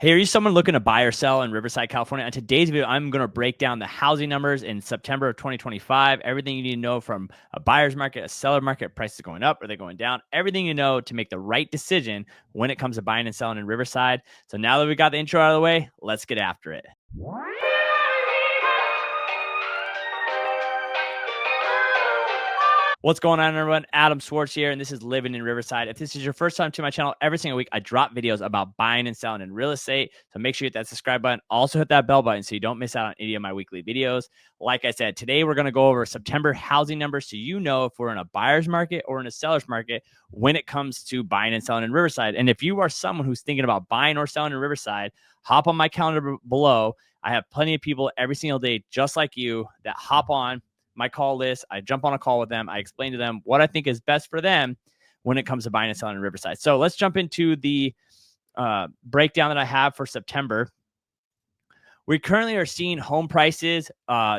Hey, are you someone looking to buy or sell in Riverside, California? On today's video, I'm going to break down the housing numbers in September of 2025, everything you need to know from a buyer's market, a seller market, prices going up, are they going down, everything you know to make the right decision when it comes to buying and selling in Riverside. So now that we got the intro out of the way, let's get after it. What's going on, everyone? Adam Swartz here, and this is Living in Riverside. If this is your first time to my channel, every single week I drop videos about buying and selling in real estate. So make sure you hit that subscribe button. Also hit that bell button so you don't miss out on any of my weekly videos. Like I said, today we're going to go over September housing numbers so you know if we're in a buyer's market or in a seller's market when it comes to buying and selling in Riverside. And if you are someone who's thinking about buying or selling in Riverside, hop on my calendar below. I have plenty of people every single day just like you that hop on my call list. I jump on a call with them. I explain to them what I think is best for them when it comes to buying and selling in Riverside. So let's jump into the breakdown that I have for September. We currently are seeing home prices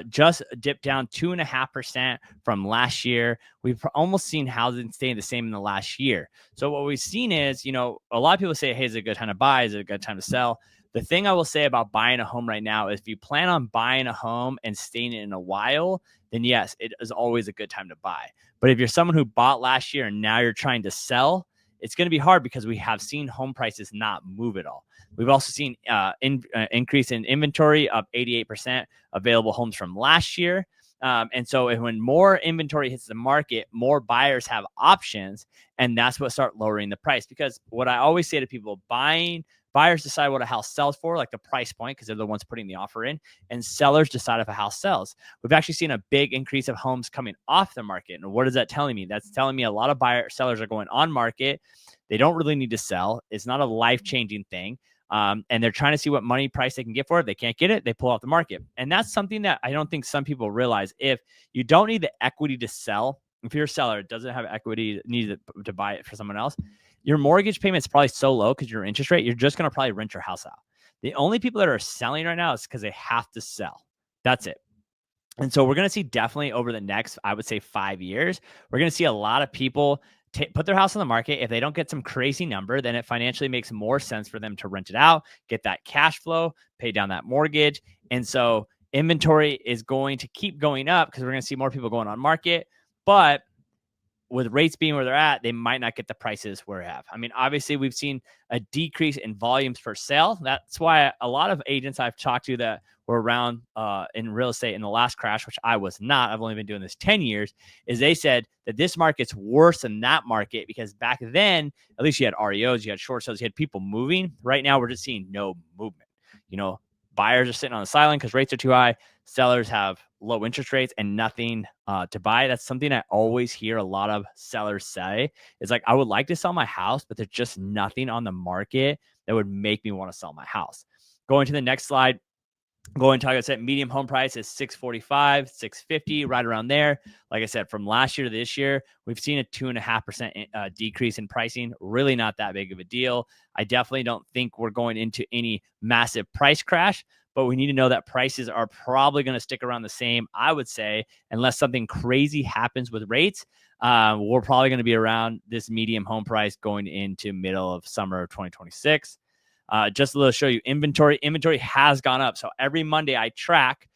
just dip down 2.5% from last year. We've almost seen housing staying the same in the last year. So what we've seen is, a lot of people say, hey, is it a good time to buy? Is it a good time to sell? The thing I will say about buying a home right now is if you plan on buying a home and staying in a while, then yes, it is always a good time to buy. But if you're someone who bought last year and now you're trying to sell, it's going to be hard because we have seen home prices not move at all. We've also seen increase in inventory, up 88% available homes from last year. And so when more inventory hits the market, more buyers have options, and that's what start lowering the price. Because what I always say to people, buyers decide what a house sells for, like the price point, because they're the ones putting the offer in, and sellers decide if a house sells. We've actually seen a big increase of homes coming off the market. And what is that telling me? That's telling me a lot of sellers are going on market. They don't really need to sell. It's not a life-changing thing. And they're trying to see what money price they can get for it. If they can't get it, they pull out the market. And that's something that I don't think some people realize. If you don't need the equity to sell, if you're a seller, doesn't have equity, needs to buy it for someone else, your mortgage payment is probably so low because your interest rate, you're just going to probably rent your house out. The only people that are selling right now is because they have to sell. That's it. And so we're going to see definitely over the next, I would say 5 years, we're going to see a lot of people put their house on the market. If they don't get some crazy number, then it financially makes more sense for them to rent it out, get that cash flow, pay down that mortgage. And so inventory is going to keep going up because we're going to see more people going on market. But with rates being where they're at, they might not get the prices where we have. I mean, obviously, we've seen a decrease in volumes for sale. That's why a lot of agents I've talked to that were around in real estate in the last crash, which I was not, I've only been doing this 10 years, is they said that this market's worse than that market because back then, at least you had REOs, you had short sales, you had people moving. Right now, we're just seeing no movement. Buyers are sitting on the sideline because rates are too high. Sellers have low interest rates and nothing to buy. That's something I always hear a lot of sellers say. It's like, I would like to sell my house, but there's just nothing on the market that would make me want to sell my house. Going to the next slide. Going to, like I said, medium home price is $645, $650, right around there. Like I said, from last year to this year, we've seen a 2.5% decrease in pricing. Really not that big of a deal. I definitely don't think we're going into any massive price crash, but we need to know that prices are probably going to stick around the same, I would say, unless something crazy happens with rates. We're probably going to be around this medium home price going into middle of summer of 2026. Just to show you inventory. Inventory has gone up. So every Monday I track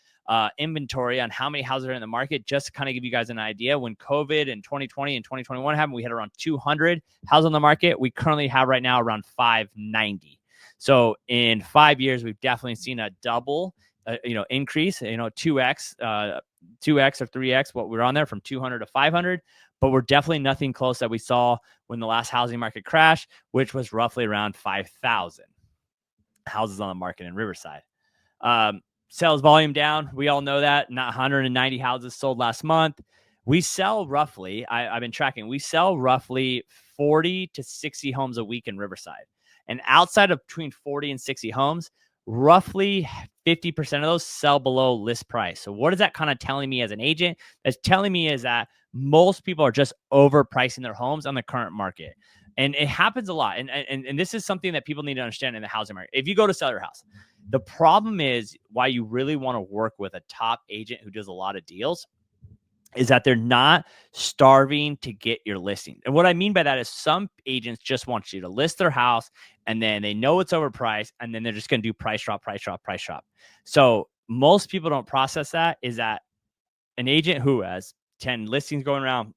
inventory on how many houses are in the market, just to kind of give you guys an idea. When COVID in 2020 and 2021 happened, we had around 200 houses on the market. We currently have right now around 590. So in 5 years, we've definitely seen a double, increase, 2x or 3x what we're on there from 200 to 500. But we're definitely nothing close that we saw when the last housing market crashed, which was roughly around 5,000 houses on the market in Riverside. Sales volume down. We all know that. Not 190 houses sold last month. We sell roughly, I've been tracking, we sell roughly 40 to 60 homes a week in Riverside. And outside of between 40 and 60 homes, roughly 50% of those sell below list price. So what is that kind of telling me as an agent? That's telling me is that most people are just overpricing their homes on the current market. And it happens a lot. And this is something that people need to understand in the housing market. If you go to sell your house, the problem is why you really want to work with a top agent who does a lot of deals is that they're not starving to get your listing. And what I mean by that is some agents just want you to list their house and then they know it's overpriced and then they're just going to do price drop, price drop, price drop. So most people don't process that is that an agent who has 10 listings going around,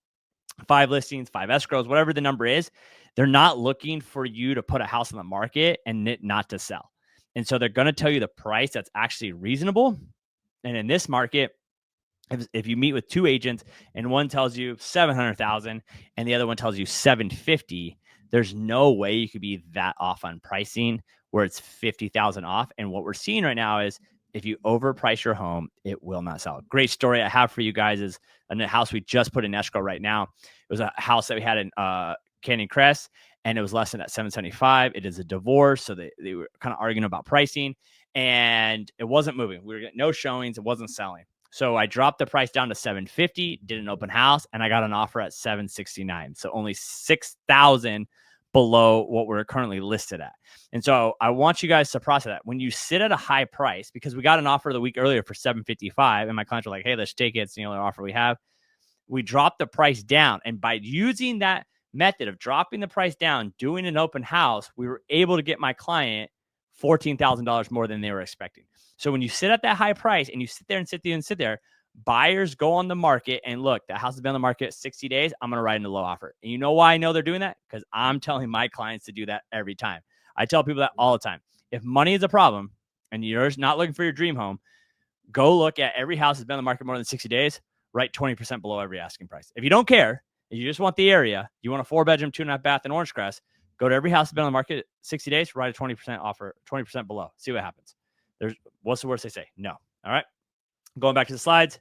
5 listings, 5 escrows, whatever the number is, they're not looking for you to put a house on the market and it not to sell. And so they're going to tell you the price that's actually reasonable. And in this market, if you meet with 2 agents and one tells you 700,000 and the other one tells you 750, there's no way you could be that off on pricing where it's 50,000 off. And what we're seeing right now is if you overprice your home, it will not sell. Great story I have for you guys is in a house we just put in escrow right now. It was a house that we had in Canyon Crest, and it was less than at 775. It is a divorce, so they were kind of arguing about pricing, and it wasn't moving. We were getting no showings. It wasn't selling. So I dropped the price down to 750, did an open house, and I got an offer at 769. So only 6,000 below what we're currently listed at. And so I want you guys to process that. When you sit at a high price, because we got an offer the week earlier for 755, and my clients were like, hey, let's take it. It's the only offer we have. We dropped the price down. And by using that method of dropping the price down, doing an open house, we were able to get my client $14,000 more than they were expecting. So when you sit at that high price and you sit there and sit there and sit there, buyers go on the market and look, that house has been on the market 60 days. I'm going to write in a low offer. And you know why I know they're doing that? Because I'm telling my clients to do that every time. I tell people that all the time. If money is a problem and you're not looking for your dream home, go look at every house that's been on the market more than 60 days, write 20% below every asking price. If you don't care, if you just want the area, you want a 4-bedroom, 2.5 bath in Orange Crest, go to every house that's been on the market 60 days, write a 20% offer, 20% below. See what happens. What's the worst they say? No. All right. Going back to the slides.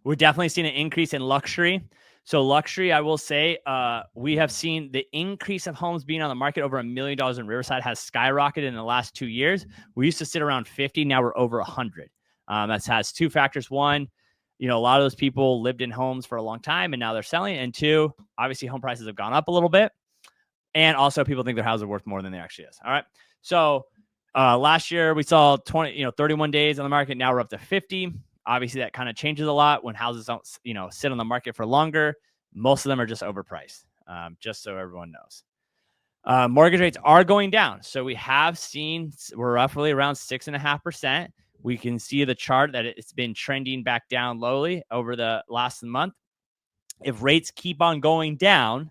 We're definitely seeing an increase in luxury. So luxury, I will say, we have seen the increase of homes being on the market over $1 million in Riverside has skyrocketed in the last 2 years. We used to sit around 50. Now we're over 100. That has 2 factors. One, a lot of those people lived in homes for a long time and now they're selling. And 2, obviously home prices have gone up a little bit. And also people think their houses are worth more than they actually is. All right. So last year we saw 31 days on the market. Now we're up to 50. Obviously that kind of changes a lot when houses don't, sit on the market for longer. Most of them are just overpriced, just so everyone knows. Mortgage rates are going down. So we have seen we're roughly around 6.5%. We can see the chart that it's been trending back down lowly over the last month. If rates keep on going down,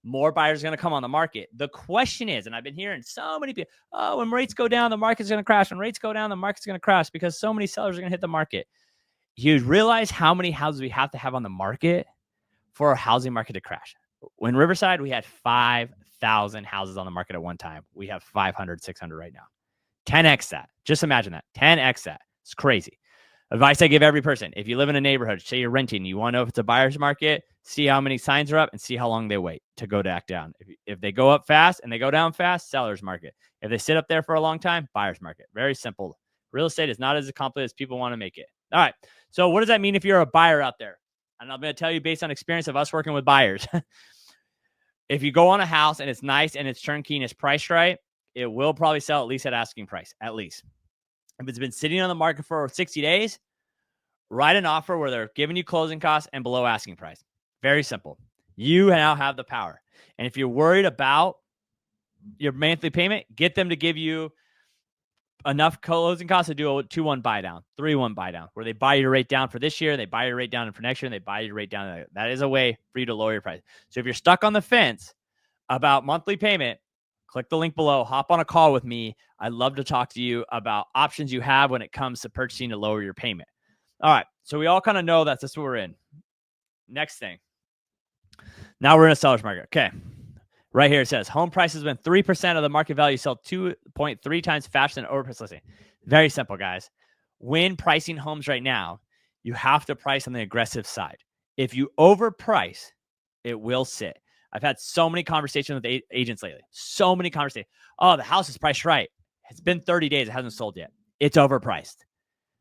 more buyers are going to come on the market. The question is, and I've been hearing so many people, when rates go down, the market's going to crash. When rates go down, the market's going to crash because so many sellers are going to hit the market. You realize how many houses we have to have on the market for a housing market to crash. When Riverside, we had 5,000 houses on the market at one time. We have 500, 600 right now. 10x that. Just imagine that. 10x that. It's crazy. Advice I give every person. If you live in a neighborhood, say you're renting, you want to know if it's a buyer's market, see how many signs are up and see how long they wait to go back down. If they go up fast and they go down fast, seller's market. If they sit up there for a long time, buyer's market. Very simple. Real estate is not as complicated as people want to make it. All right. So what does that mean if you're a buyer out there? And I'm going to tell you based on experience of us working with buyers. If you go on a house and it's nice and it's turnkey and it's priced right, it will probably sell at least at asking price, at least. If it's been sitting on the market for 60 days, write an offer where they're giving you closing costs and below asking price. Very simple. You now have the power. And if you're worried about your monthly payment, get them to give you enough closing costs to do a 2-1 buy down, 3-1 buy down, where they buy your rate down for this year, they buy your rate down for next year, and they buy your rate down. That is a way for you to lower your price. So if you're stuck on the fence about monthly payment, click the link below, hop on a call with me. I'd love to talk to you about options you have when it comes to purchasing to lower your payment. All right. So we all kind of know that's what we're in. Next thing. Now we're in a seller's market. Okay. Right here it says home prices when 3% of the market value sell 2.3 times faster than overpriced listing. Very simple, guys. When pricing homes right now, you have to price on the aggressive side. If you overprice, it will sit. I've had so many conversations with agents lately. So many conversations. Oh, the house is priced right. It's been 30 days. It hasn't sold yet. It's overpriced.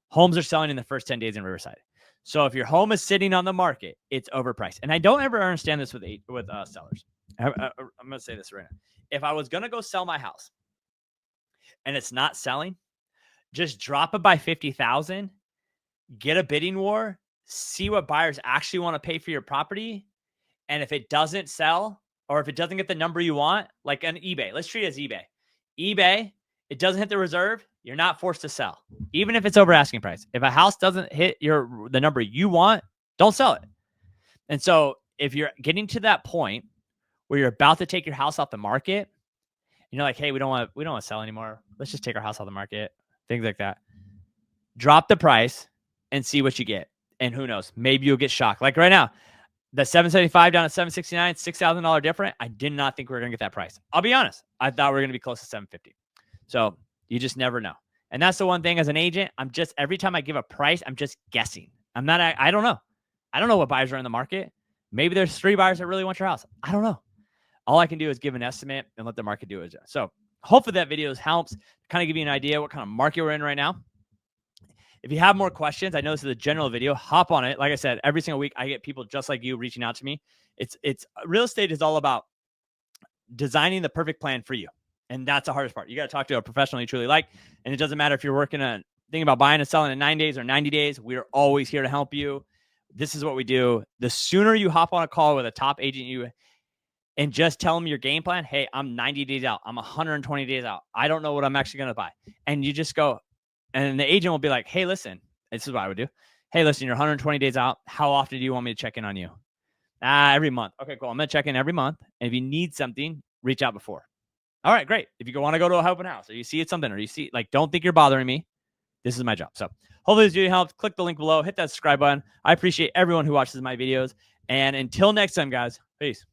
Homes are selling in the first 10 days in Riverside. So if your home is sitting on the market, it's overpriced. And I don't ever understand this with sellers. I'm going to say this right now. If I was going to go sell my house and it's not selling, just drop it by 50,000, get a bidding war, see what buyers actually want to pay for your property. And if it doesn't sell, or if it doesn't get the number you want, like on eBay, let's treat it as eBay. eBay, it doesn't hit the reserve, you're not forced to sell, even if it's over asking price. If a house doesn't hit the number you want, don't sell it. And so if you're getting to that point where you're about to take your house off the market, and you're like, hey, we don't want to sell anymore. Let's just take our house off the market. Things like that. Drop the price and see what you get. And who knows? Maybe you'll get shocked. Like right now, the 775 down to 769, $6,000 different. I did not think we were going to get that price. I'll be honest. I thought we were going to be close to 750. So you just never know. And that's the one thing as an agent, every time I give a price, I'm just guessing. I don't know. I don't know what buyers are in the market. Maybe there's 3 buyers that really want your house. I don't know. All I can do is give an estimate and let the market do it. So hopefully that video helps kind of give you an idea what kind of market we're in right now. If you have more questions, I know this is a general video, hop on it. Like I said, every single week I get people just like you reaching out to me. It's real estate is all about designing the perfect plan for you. And that's the hardest part. You got to talk to a professional you truly like. And it doesn't matter if you're working on thinking about buying and selling in 9 days or 90 days. We're always here to help you. This is what we do. The sooner you hop on a call with a top agent and just tell them your game plan. Hey, I'm 90 days out. I'm 120 days out. I don't know what I'm actually going to buy. And you just go, and the agent will be like, hey, listen, this is what I would do. Hey, listen, you're 120 days out. How often do you want me to check in on you? Every month. Okay, cool. I'm going to check in every month. And if you need something, reach out before. All right, great. If you want to go to a open house or you see it's something or you see, like, don't think you're bothering me. This is my job. So hopefully this video helps. Click the link below. Hit that subscribe button. I appreciate everyone who watches my videos. And until next time, guys, peace.